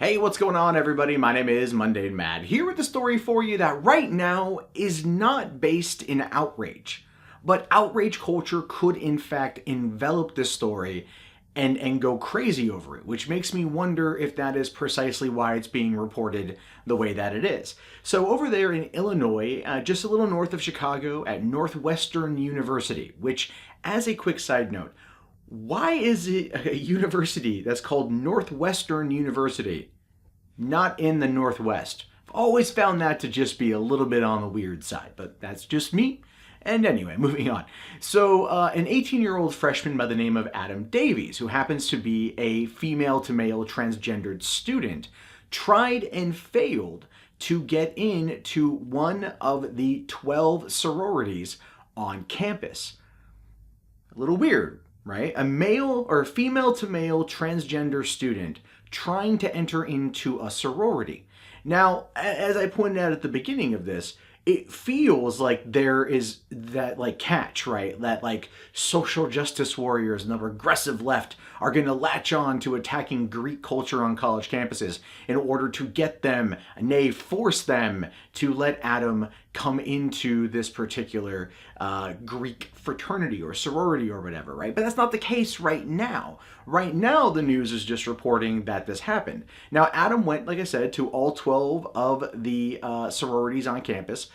Hey, what's going on, everybody? My name is Mundane Mad, here with a story for you that right now is not based in outrage. But outrage culture could in fact envelop this story and go crazy over it, which makes me wonder if that is precisely why it's being reported the way that it is. So over there in Illinois, just a little north of Chicago at Northwestern University, which, as a quick side note, why is it a university that's called Northwestern University, not in the Northwest? I've always found that to just be a little bit on the weird side, but that's just me. And anyway, moving on. So an 18-year-old freshman by the name of Adam Davies, who happens to be a female-to-male transgendered student, tried and failed to get into one of the 12 sororities on campus. A little weird, right? A male or female-to-male transgender student trying to enter into a sorority. Now, as I pointed out at the beginning of this, it feels like there is that catch, right? That social justice warriors and the progressive left are going to latch on to attacking Greek culture on college campuses in order to get them, nay, force them to let Adam come into this particular Greek fraternity or sorority or whatever, right? But that's not the case right now. Right now, the news is just reporting that this happened. Now, Adam went, like I said, to all 12 of the sororities on campus,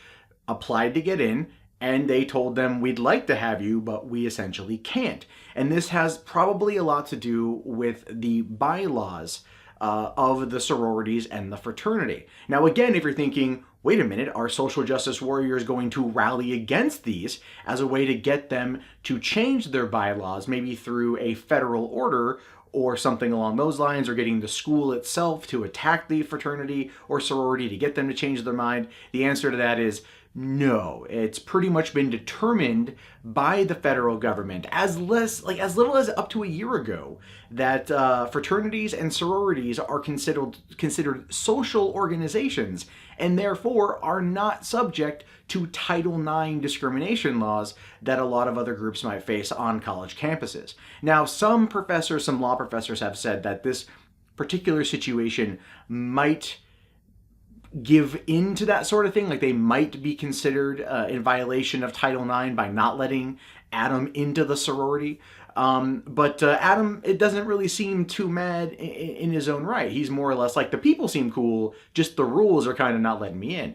applied to get in, and they told them, we'd like to have you, but we essentially can't. And this has probably a lot to do with the bylaws of the sororities and the fraternity. Now, again, if you're thinking, wait a minute, are social justice warriors going to rally against these as a way to get them to change their bylaws, maybe through a federal order or something along those lines, or getting the school itself to attack the fraternity or sorority to get them to change their mind? The answer to that is no. It's pretty much been determined by the federal government as little as up to a year ago that fraternities and sororities are considered social organizations and therefore are not subject to Title IX discrimination laws that a lot of other groups might face on college campuses. Now, some law professors have said that this particular situation might give into that sort of thing, like they might be considered in violation of Title IX by not letting Adam into the sorority. But Adam, it doesn't really seem too mad in his own right. He's more or less like, the people seem cool, just the rules are kind of not letting me in.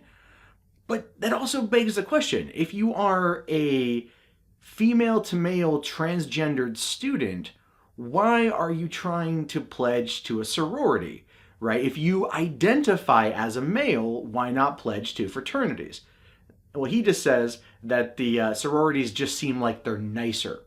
But that also begs the question, if you are a female-to-male transgendered student, why are you trying to pledge to a sorority? Right? If you identify as a male, why not pledge to fraternities? Well, he just says that the sororities just seem like they're nicer.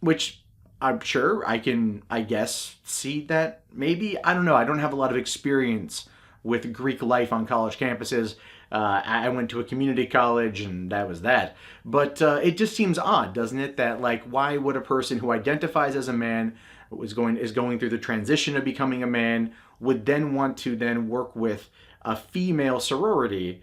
Which I'm sure I guess, see that maybe. I don't know. I don't have a lot of experience with Greek life on college campuses. I went to a community college and that was that. But it just seems odd, doesn't it? That why would a person who identifies as a man, is going through the transition of becoming a man, would then want to work with a female sorority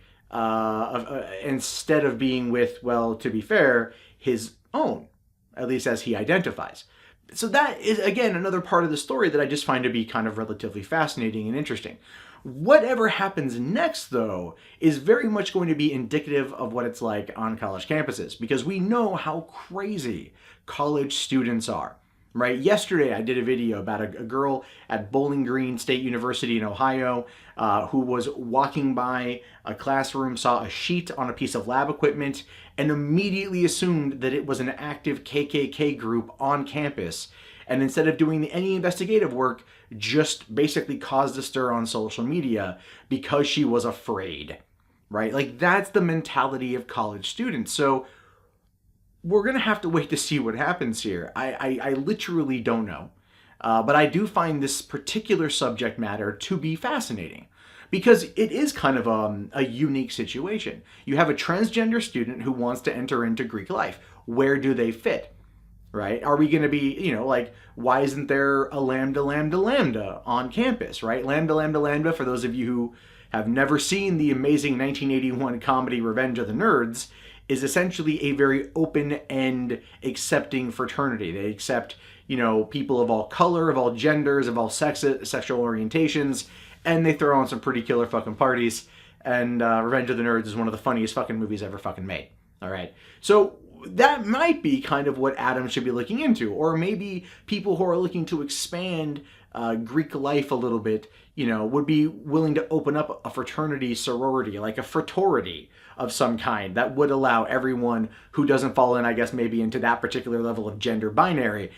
instead of being with, well, to be fair, his own, at least as he identifies. So that is, again, another part of the story that I just find to be kind of relatively fascinating and interesting. Whatever happens next, though, is very much going to be indicative of what it's like on college campuses, because we know how crazy college students are. Right? Yesterday, I did a video about a girl at Bowling Green State University in Ohio who was walking by a classroom, saw a sheet on a piece of lab equipment, and immediately assumed that it was an active KKK group on campus. And instead of doing any investigative work, just basically caused a stir on social media because she was afraid. Right? That's the mentality of college students. So we're going to have to wait to see what happens here. I literally don't know. But I do find this particular subject matter to be fascinating because it is kind of a unique situation. You have a transgender student who wants to enter into Greek life. Where do they fit? Right? Are we going to be, why isn't there a lambda on campus, right? Lambda, for those of you who have never seen the amazing 1981 comedy Revenge of the Nerds, is essentially a very open and accepting fraternity. They accept, people of all color, of all genders, of all sexual orientations, and they throw on some pretty killer fucking parties. And Revenge of the Nerds is one of the funniest fucking movies ever fucking made. All right. So that might be kind of what Adam should be looking into. Or maybe people who are looking to expand Greek life a little bit, would be willing to open up a fraternity sorority, like a fratority of some kind that would allow everyone who doesn't fall in, I guess, maybe into that particular level of gender binary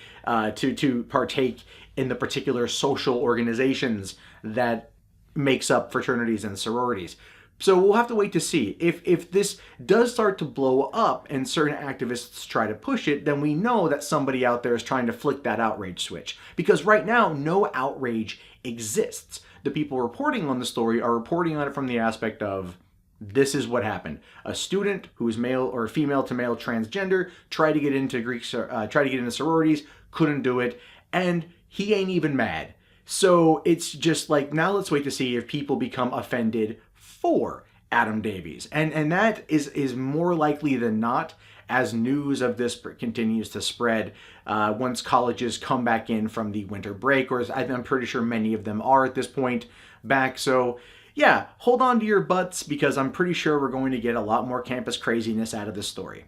to partake in the particular social organizations that makes up fraternities and sororities. So we'll have to wait to see. If this does start to blow up and certain activists try to push it, then we know that somebody out there is trying to flick that outrage switch. Because right now, no outrage exists. The people reporting on the story are reporting on it from the aspect of, this is what happened. A student who is male or female to male transgender tried to get into sororities, couldn't do it, and he ain't even mad. So it's just like, now let's wait to see if people become offended for Adam Davies. And that is more likely than not as news of this continues to spread once colleges come back in from the winter break, or I'm pretty sure many of them are at this point back. So yeah, hold on to your butts, because I'm pretty sure we're going to get a lot more campus craziness out of this story.